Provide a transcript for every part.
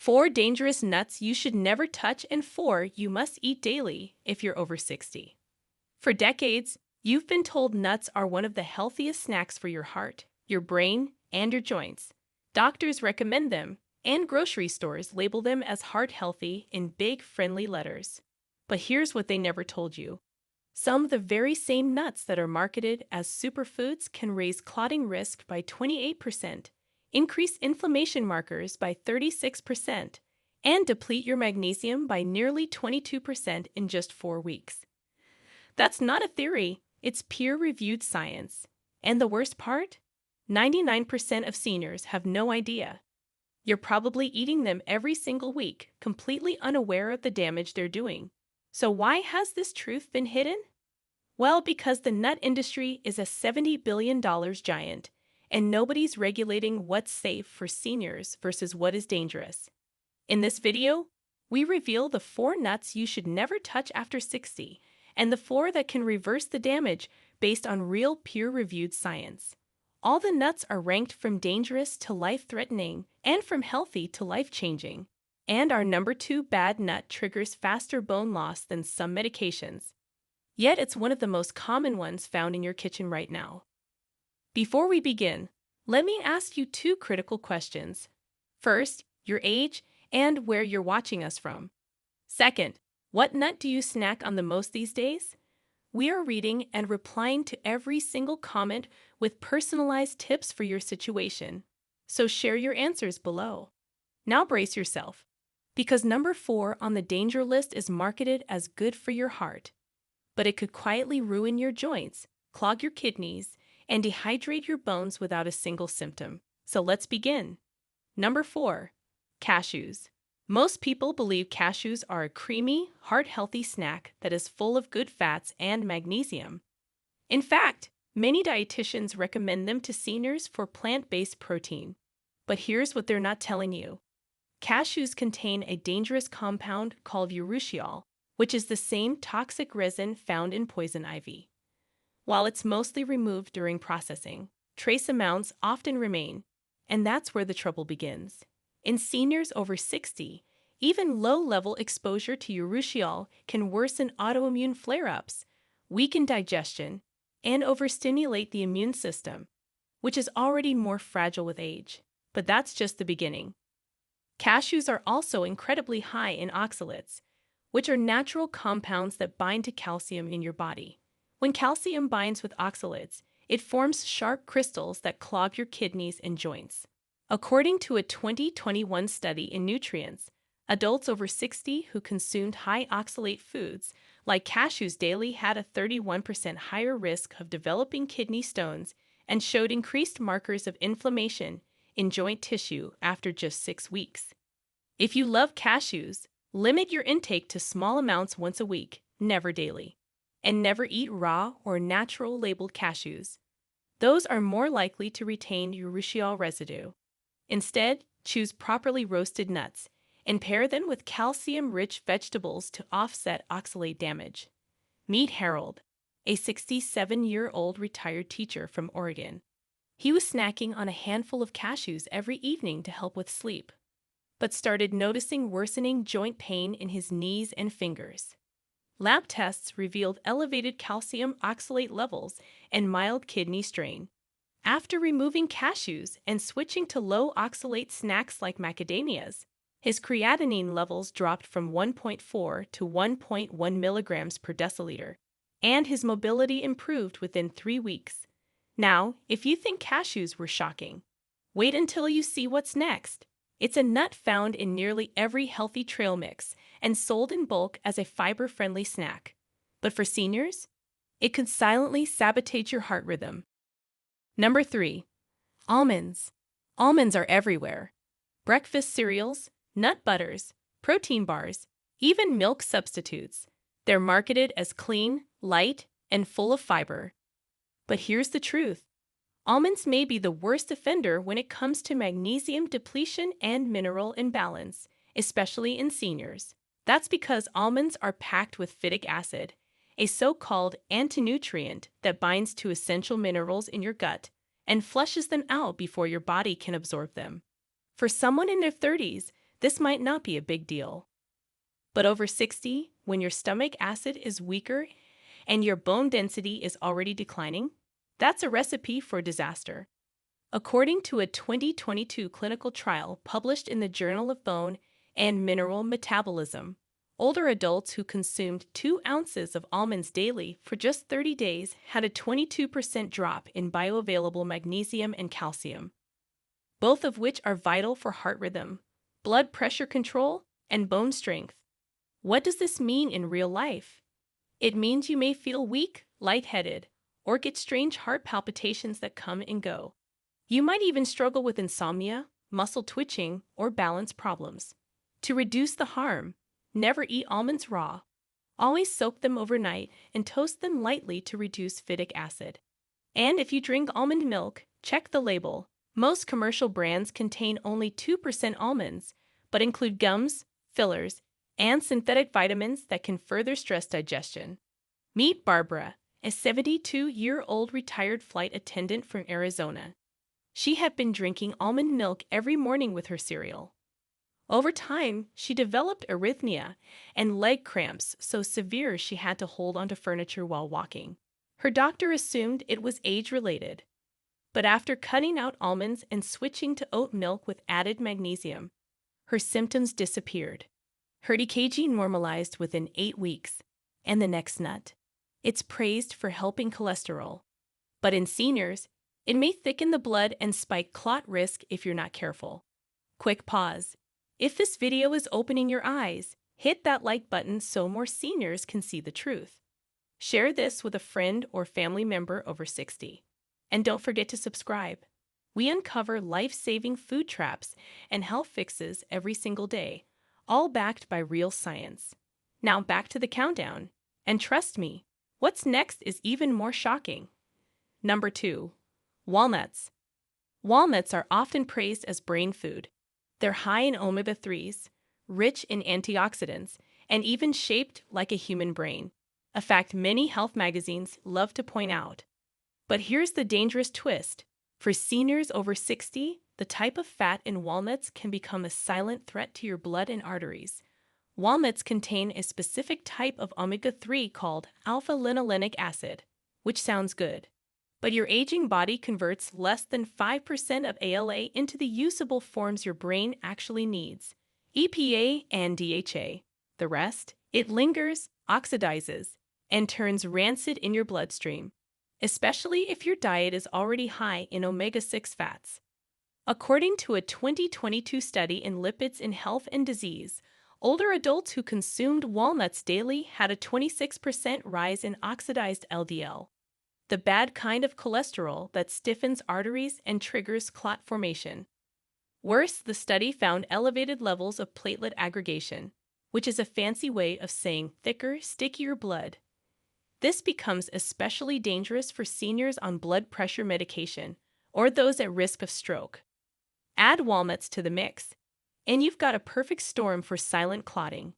4 dangerous nuts you should never touch, and 4 you must eat daily if you're over 60. For decades, you've been told nuts are one of the healthiest snacks for your heart, your brain, and your joints. Doctors recommend them, and grocery stores label them as heart healthy in big, friendly letters. But here's what they never told you. Some of the very same nuts that are marketed as superfoods can raise clotting risk by 28%, increase inflammation markers by 36%, and deplete your magnesium by nearly 22% in just 4 weeks. That's not a theory, it's peer-reviewed science. And the worst part? 99% of seniors have no idea. You're probably eating them every single week, completely unaware of the damage they're doing. So why has this truth been hidden? Well, because the nut industry is a $70 billion giant, and nobody's regulating what's safe for seniors versus what is dangerous. In this video, we reveal the 4 nuts you should never touch after 60, and the 4 that can reverse the damage based on real peer-reviewed science. All the nuts are ranked from dangerous to life-threatening and from healthy to life-changing. And our number 2 bad nut triggers faster bone loss than some medications. Yet it's one of the most common ones found in your kitchen right now. Before we begin, let me ask you 2 critical questions. First, your age and where you're watching us from. Second, what nut do you snack on the most these days? We are reading and replying to every single comment with personalized tips for your situation. So share your answers below. Now brace yourself, because number 4 on the danger list is marketed as good for your heart. But it could quietly ruin your joints, clog your kidneys, and dehydrate your bones without a single symptom. So let's begin. Number 4, cashews. Most people believe cashews are a creamy, heart-healthy snack that is full of good fats and magnesium. In fact, many dietitians recommend them to seniors for plant-based protein. But here's what they're not telling you. Cashews contain a dangerous compound called urushiol, which is the same toxic resin found in poison ivy. While it's mostly removed during processing, trace amounts often remain, and that's where the trouble begins. In seniors over 60, even low-level exposure to urushiol can worsen autoimmune flare-ups, weaken digestion, and overstimulate the immune system, which is already more fragile with age. But that's just the beginning. Cashews are also incredibly high in oxalates, which are natural compounds that bind to calcium in your body. When calcium binds with oxalates, it forms sharp crystals that clog your kidneys and joints. According to a 2021 study in Nutrients, adults over 60 who consumed high oxalate foods like cashews daily had a 31% higher risk of developing kidney stones and showed increased markers of inflammation in joint tissue after just 6 weeks. If you love cashews, limit your intake to small amounts once a week, never daily. And never eat raw or natural labeled cashews. Those are more likely to retain urushiol residue. Instead, choose properly roasted nuts and pair them with calcium-rich vegetables to offset oxalate damage. Meet Harold, a 67-year-old retired teacher from Oregon. He was snacking on a handful of cashews every evening to help with sleep, but started noticing worsening joint pain in his knees and fingers. Lab tests revealed elevated calcium oxalate levels and mild kidney strain. After removing cashews and switching to low oxalate snacks like macadamias, his creatinine levels dropped from 1.4 to 1.1 milligrams per deciliter, and his mobility improved within 3 weeks. Now, if you think cashews were shocking, wait until you see what's next. It's a nut found in nearly every healthy trail mix and sold in bulk as a fiber-friendly snack. But for seniors, it could silently sabotage your heart rhythm. Number 3, almonds. Almonds are everywhere. Breakfast cereals, nut butters, protein bars, even milk substitutes. They're marketed as clean, light, and full of fiber. But here's the truth. Almonds may be the worst offender when it comes to magnesium depletion and mineral imbalance, especially in seniors. That's because almonds are packed with phytic acid, a so-called antinutrient that binds to essential minerals in your gut and flushes them out before your body can absorb them. For someone in their 30s, this might not be a big deal. But over 60, when your stomach acid is weaker and your bone density is already declining, that's a recipe for disaster. According to a 2022 clinical trial published in the Journal of Bone and Mineral Metabolism, older adults who consumed 2 ounces of almonds daily for just 30 days had a 22% drop in bioavailable magnesium and calcium, both of which are vital for heart rhythm, blood pressure control, and bone strength. What does this mean in real life? It means you may feel weak, lightheaded, or get strange heart palpitations that come and go. You might even struggle with insomnia, muscle twitching, or balance problems. To reduce the harm, never eat almonds raw. Always soak them overnight and toast them lightly to reduce phytic acid. And if you drink almond milk, check the label. Most commercial brands contain only 2% almonds, but include gums, fillers, and synthetic vitamins that can further stress digestion. Meet Barbara, a 72-year-old retired flight attendant from Arizona. She had been drinking almond milk every morning with her cereal. Over time, she developed arrhythmia and leg cramps so severe she had to hold onto furniture while walking. Her doctor assumed it was age-related. But after cutting out almonds and switching to oat milk with added magnesium, her symptoms disappeared. Her EKG normalized within 8 weeks, and the next nut. It's praised for helping cholesterol. But in seniors, it may thicken the blood and spike clot risk if you're not careful. Quick pause. If this video is opening your eyes, hit that like button so more seniors can see the truth. Share this with a friend or family member over 60. And don't forget to subscribe. We uncover life-saving food traps and health fixes every single day, all backed by real science. Now back to the countdown. And trust me, what's next is even more shocking. Number 2. Walnuts. Walnuts are often praised as brain food. They're high in omega-3s, rich in antioxidants, and even shaped like a human brain, a fact many health magazines love to point out. But here's the dangerous twist. For seniors over 60, the type of fat in walnuts can become a silent threat to your blood and arteries. Walnuts contain a specific type of omega-3 called alpha-linolenic acid, which sounds good. But your aging body converts less than 5% of ALA into the usable forms your brain actually needs, EPA and DHA. The rest, it lingers, oxidizes, and turns rancid in your bloodstream, especially if your diet is already high in omega-6 fats. According to a 2022 study in Lipids in Health and Disease, older adults who consumed walnuts daily had a 26% rise in oxidized LDL, the bad kind of cholesterol that stiffens arteries and triggers clot formation. Worse, the study found elevated levels of platelet aggregation, which is a fancy way of saying thicker, stickier blood. This becomes especially dangerous for seniors on blood pressure medication or those at risk of stroke. Add walnuts to the mix, and you've got a perfect storm for silent clotting.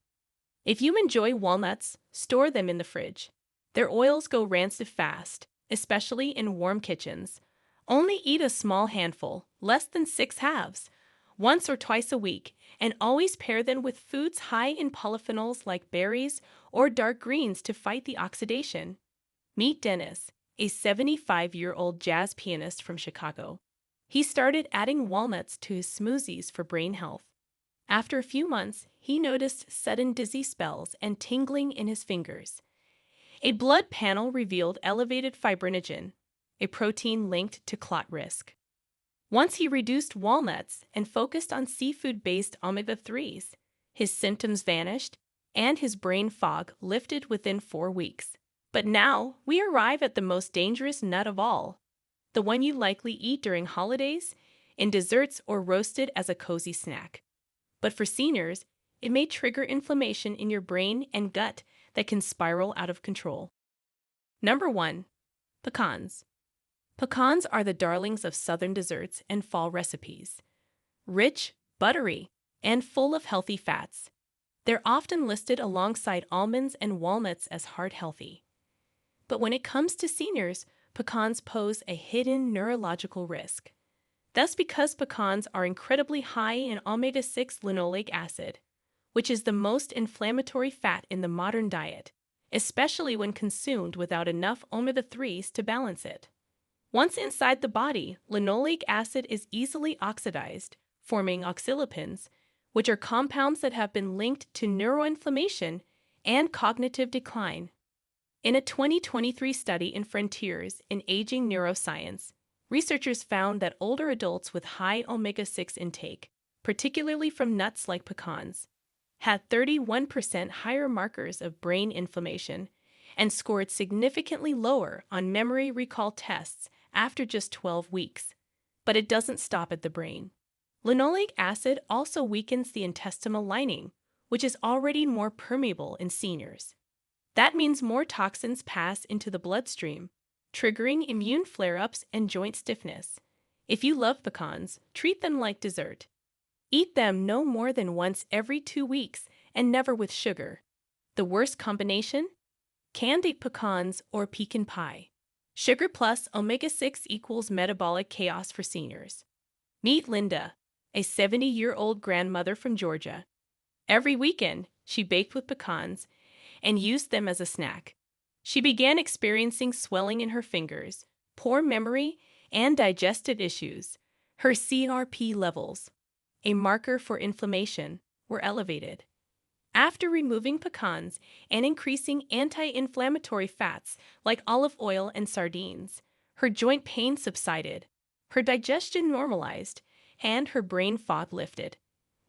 If you enjoy walnuts, store them in the fridge. Their oils go rancid fast, especially in warm kitchens. Only eat a small handful, less than 6 halves, once or twice a week, and always pair them with foods high in polyphenols like berries or dark greens to fight the oxidation. Meet Dennis, a 75-year-old jazz pianist from Chicago. He started adding walnuts to his smoothies for brain health. After a few months, he noticed sudden dizzy spells and tingling in his fingers. A blood panel revealed elevated fibrinogen, a protein linked to clot risk. Once he reduced walnuts and focused on seafood-based omega-3s, his symptoms vanished and his brain fog lifted within 4 weeks. But now we arrive at the most dangerous nut of all, the one you likely eat during holidays, in desserts, or roasted as a cozy snack. But for seniors, it may trigger inflammation in your brain and gut that can spiral out of control. Number 1. Pecans. Pecans are the darlings of southern desserts and fall recipes. Rich, buttery, and full of healthy fats, they're often listed alongside almonds and walnuts as heart healthy. But when it comes to seniors, pecans pose a hidden neurological risk. That's because pecans are incredibly high in omega-6 linoleic acid, which is the most inflammatory fat in the modern diet, especially when consumed without enough omega-3s to balance it. Once inside the body, linoleic acid is easily oxidized, forming oxalipins, which are compounds that have been linked to neuroinflammation and cognitive decline. In a 2023 study in Frontiers in Aging Neuroscience, researchers found that older adults with high omega-6 intake, particularly from nuts like pecans, had 31% higher markers of brain inflammation and scored significantly lower on memory recall tests after just 12 weeks. But it doesn't stop at the brain. Linoleic acid also weakens the intestinal lining, which is already more permeable in seniors. That means more toxins pass into the bloodstream, triggering immune flare-ups and joint stiffness. If you love pecans, treat them like dessert. Eat them no more than once every 2 weeks and never with sugar. The worst combination? Candied pecans or pecan pie. Sugar plus omega-6 equals metabolic chaos for seniors. Meet Linda, a 70-year-old grandmother from Georgia. Every weekend, she baked with pecans and used them as a snack. She began experiencing swelling in her fingers, poor memory, and digestive issues. Her CRP levels, a marker for inflammation, were elevated. After removing pecans and increasing anti-inflammatory fats like olive oil and sardines, her joint pain subsided, her digestion normalized, and her brain fog lifted.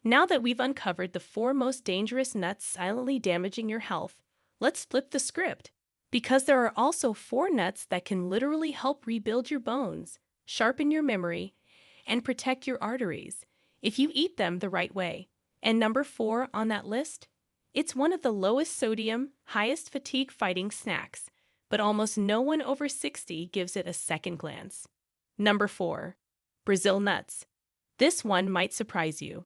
Now that we've uncovered the 4 most dangerous nuts silently damaging your health, let's flip the script. Because there are also 4 nuts that can literally help rebuild your bones, sharpen your memory, and protect your arteries if you eat them the right way. And number 4 on that list? It's one of the lowest sodium, highest fatigue fighting snacks, but almost no one over 60 gives it a second glance. Number 4. Brazil nuts. This one might surprise you.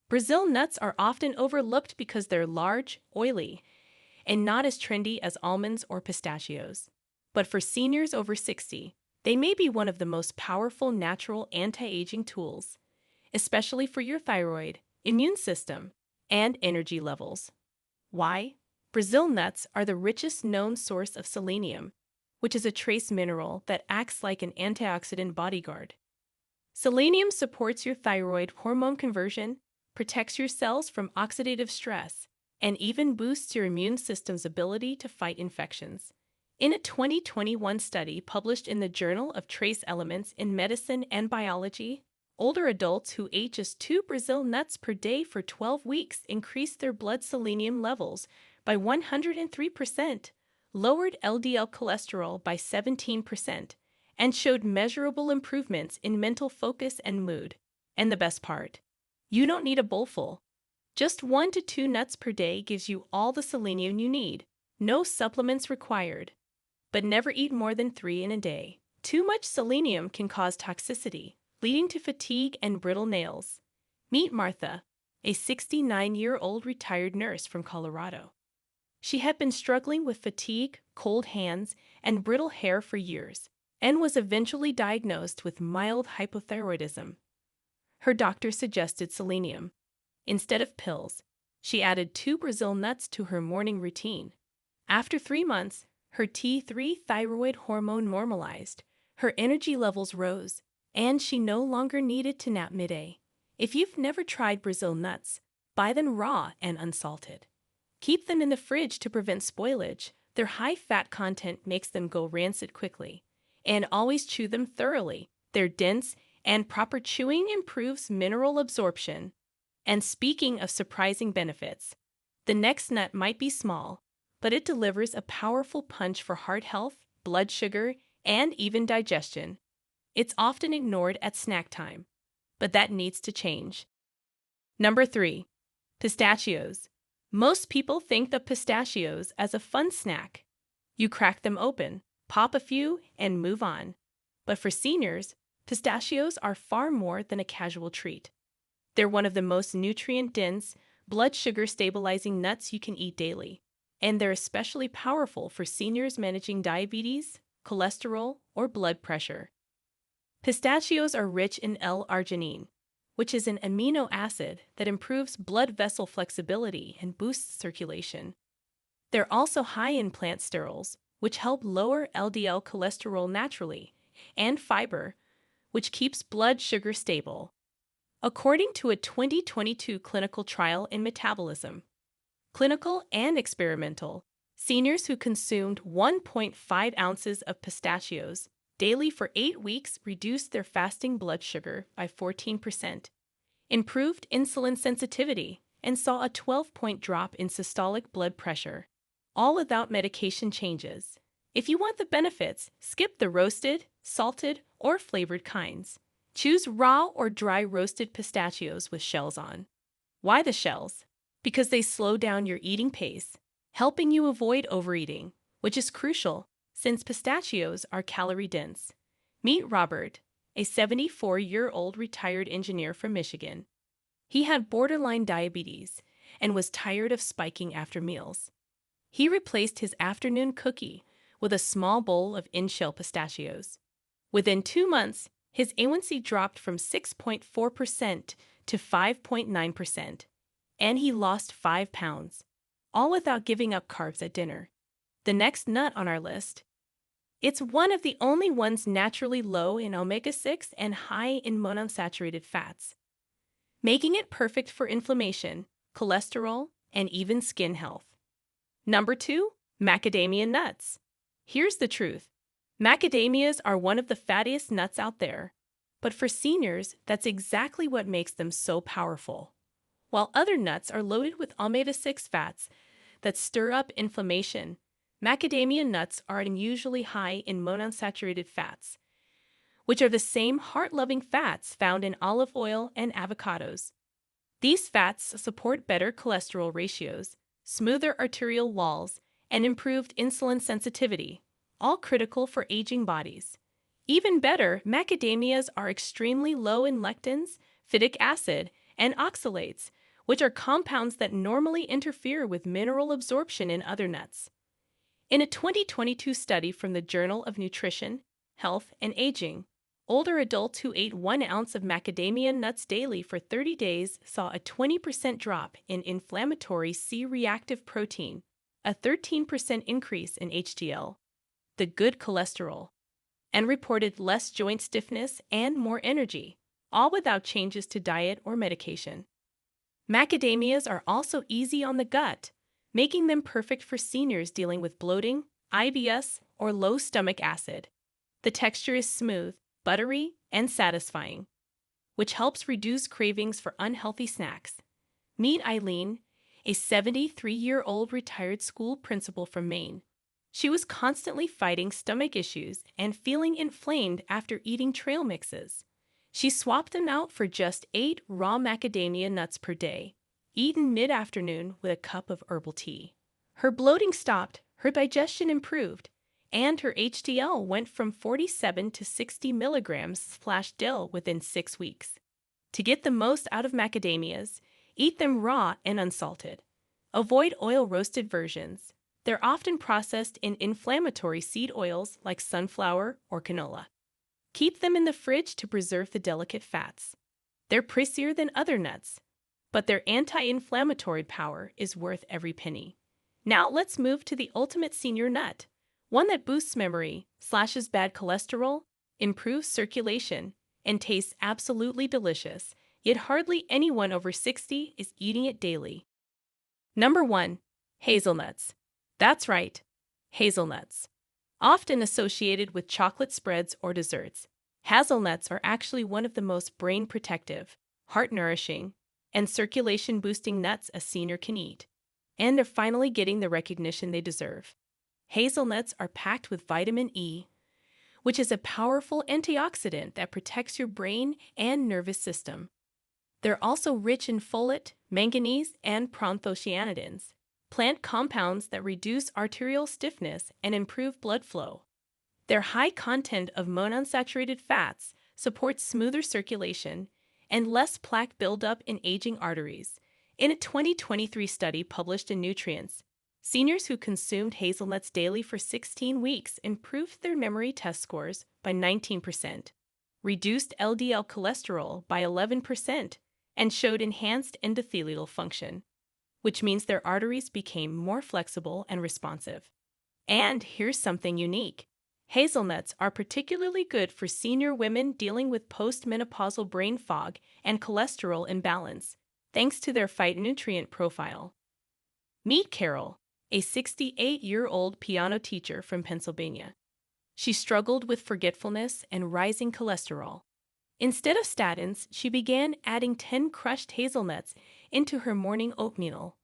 Brazil nuts are often overlooked because they're large, oily, and not as trendy as almonds or pistachios. But for seniors over 60, they may be one of the most powerful natural anti-aging tools, especially for your thyroid, immune system, and energy levels. Why? Brazil nuts are the richest known source of selenium, which is a trace mineral that acts like an antioxidant bodyguard. Selenium supports your thyroid hormone conversion, protects your cells from oxidative stress, and even boosts your immune system's ability to fight infections. In a 2021 study published in the Journal of Trace Elements in Medicine and Biology, older adults who ate just 2 Brazil nuts per day for 12 weeks increased their blood selenium levels by 103%, lowered LDL cholesterol by 17%, and showed measurable improvements in mental focus and mood. And the best part, you don't need a bowlful. Just 1 to 2 nuts per day gives you all the selenium you need. No supplements required. But never eat more than 3 in a day. Too much selenium can cause toxicity, leading to fatigue and brittle nails. Meet Martha, a 69-year-old retired nurse from Colorado. She had been struggling with fatigue, cold hands, and brittle hair for years, and was eventually diagnosed with mild hypothyroidism. Her doctor suggested selenium. Instead of pills, she added 2 Brazil nuts to her morning routine. After 3 months, her T3 thyroid hormone normalized, her energy levels rose, and she no longer needed to nap midday. If you've never tried Brazil nuts, buy them raw and unsalted. Keep them in the fridge to prevent spoilage. Their high fat content makes them go rancid quickly. And always chew them thoroughly. They're dense, and proper chewing improves mineral absorption. And speaking of surprising benefits, the next nut might be small, but it delivers a powerful punch for heart health, blood sugar, and even digestion. It's often ignored at snack time, but that needs to change. Number 3. Pistachios. Most people think of pistachios as a fun snack. You crack them open, pop a few, and move on. But for seniors, pistachios are far more than a casual treat. They're one of the most nutrient-dense, blood sugar stabilizing nuts you can eat daily, and they're especially powerful for seniors managing diabetes, cholesterol, or blood pressure. Pistachios are rich in L-arginine, which is an amino acid that improves blood vessel flexibility and boosts circulation. They're also high in plant sterols, which help lower LDL cholesterol naturally, and fiber, which keeps blood sugar stable. According to a 2022 clinical trial in metabolism, clinical and experimental, seniors who consumed 1.5 ounces of pistachios daily for 8 weeks reduced their fasting blood sugar by 14%, improved insulin sensitivity, and saw a 12-point drop in systolic blood pressure, all without medication changes. If you want the benefits, skip the roasted, salted, or flavored kinds. Choose raw or dry roasted pistachios with shells on. Why the shells? Because they slow down your eating pace, helping you avoid overeating, which is crucial since pistachios are calorie-dense. Meet Robert, a 74-year-old retired engineer from Michigan. He had borderline diabetes and was tired of spiking after meals. He replaced his afternoon cookie with a small bowl of in-shell pistachios. Within 2 months, his A1C dropped from 6.4% to 5.9%, and he lost 5 pounds, all without giving up carbs at dinner. The next nut on our list. It's one of the only ones naturally low in omega-6 and high in monounsaturated fats, making it perfect for inflammation, cholesterol, and even skin health. Number 2, macadamia nuts. Here's the truth. Macadamias are one of the fattiest nuts out there, but for seniors, that's exactly what makes them so powerful. While other nuts are loaded with omega-6 fats that stir up inflammation, macadamia nuts are unusually high in monounsaturated fats, which are the same heart-loving fats found in olive oil and avocados. These fats support better cholesterol ratios, smoother arterial walls, and improved insulin sensitivity, all critical for aging bodies. Even better, macadamias are extremely low in lectins, phytic acid, and oxalates, which are compounds that normally interfere with mineral absorption in other nuts. In a 2022 study from the Journal of Nutrition, Health, and Aging, older adults who ate 1 ounce of macadamia nuts daily for 30 days saw a 20% drop in inflammatory C-reactive protein, a 13% increase in HDL, the good cholesterol, and reported less joint stiffness and more energy, all without changes to diet or medication. Macadamias are also easy on the gut, making them perfect for seniors dealing with bloating, IBS, or low stomach acid. The texture is smooth, buttery, and satisfying, which helps reduce cravings for unhealthy snacks. Meet Eileen, a 73-year-old retired school principal from Maine. She was constantly fighting stomach issues and feeling inflamed after eating trail mixes. She swapped them out for just 8 raw macadamia nuts per day, eaten mid-afternoon with a cup of herbal tea. Her bloating stopped, her digestion improved, and her HDL went from 47 to 60 milligrams/del within 6 weeks. To get the most out of macadamias, eat them raw and unsalted. Avoid oil-roasted versions. They're often processed in inflammatory seed oils like sunflower or canola. Keep them in the fridge to preserve the delicate fats. They're pricier than other nuts, but their anti-inflammatory power is worth every penny. Now let's move to the ultimate senior nut, one that boosts memory, slashes bad cholesterol, improves circulation, and tastes absolutely delicious, yet hardly anyone over 60 is eating it daily. Number 1, hazelnuts. That's right, hazelnuts. Often associated with chocolate spreads or desserts, hazelnuts are actually one of the most brain-protective, heart-nourishing, and circulation-boosting nuts a senior can eat, and they're finally getting the recognition they deserve. Hazelnuts are packed with vitamin E, which is a powerful antioxidant that protects your brain and nervous system. They're also rich in folate, manganese, and proanthocyanidins, plant compounds that reduce arterial stiffness and improve blood flow. Their high content of monounsaturated fats supports smoother circulation and less plaque buildup in aging arteries. In a 2023 study published in Nutrients, seniors who consumed hazelnuts daily for 16 weeks improved their memory test scores by 19%, reduced LDL cholesterol by 11%, and showed enhanced endothelial function, which means their arteries became more flexible and responsive. And here's something unique. Hazelnuts are particularly good for senior women dealing with postmenopausal brain fog and cholesterol imbalance, thanks to their phytonutrient profile. Meet Carol, a 68-year-old piano teacher from Pennsylvania. She struggled with forgetfulness and rising cholesterol. Instead of statins, she began adding 10 crushed hazelnuts into her morning oatmeal.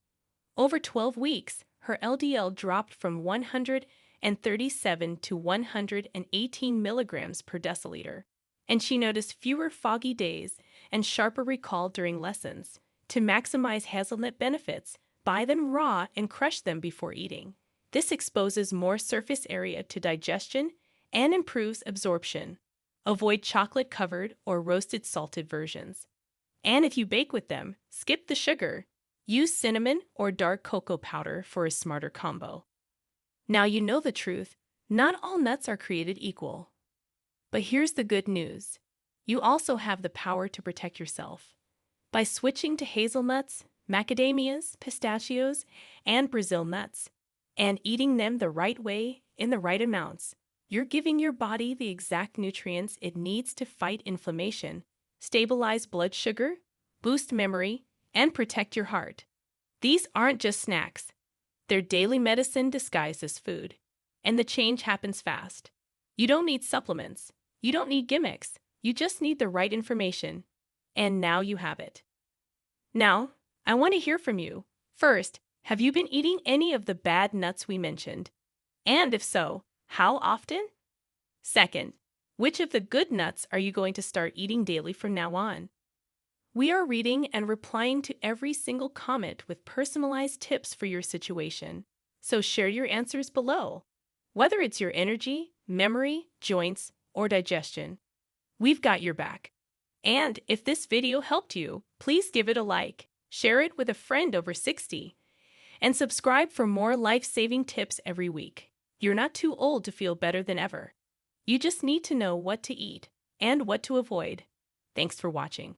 Over 12 weeks, her LDL dropped from 137 to 118 milligrams per deciliter, and she noticed fewer foggy days and sharper recall during lessons. To maximize hazelnut benefits, buy them raw and crush them before eating. This exposes more surface area to digestion and improves absorption. Avoid chocolate-covered or roasted salted versions. And if you bake with them, skip the sugar. Use cinnamon or dark cocoa powder for a smarter combo. Now you know the truth. Not all nuts are created equal. But here's the good news. You also have the power to protect yourself. By switching to hazelnuts, macadamias, pistachios, and Brazil nuts, and eating them the right way in the right amounts, you're giving your body the exact nutrients it needs to fight inflammation, stabilize blood sugar, boost memory, and protect your heart. These aren't just snacks. They're daily medicine disguised as food. And the change happens fast. You don't need supplements. You don't need gimmicks. You just need the right information. And now you have it. Now, I want to hear from you. First, have you been eating any of the bad nuts we mentioned? And if so, how often? Second, which of the good nuts are you going to start eating daily from now on? We are reading and replying to every single comment with personalized tips for your situation. So share your answers below. Whether it's your energy, memory, joints, or digestion, we've got your back. And if this video helped you, please give it a like, share it with a friend over 60, and subscribe for more life-saving tips every week. You're not too old to feel better than ever. You just need to know what to eat and what to avoid. Thanks for watching.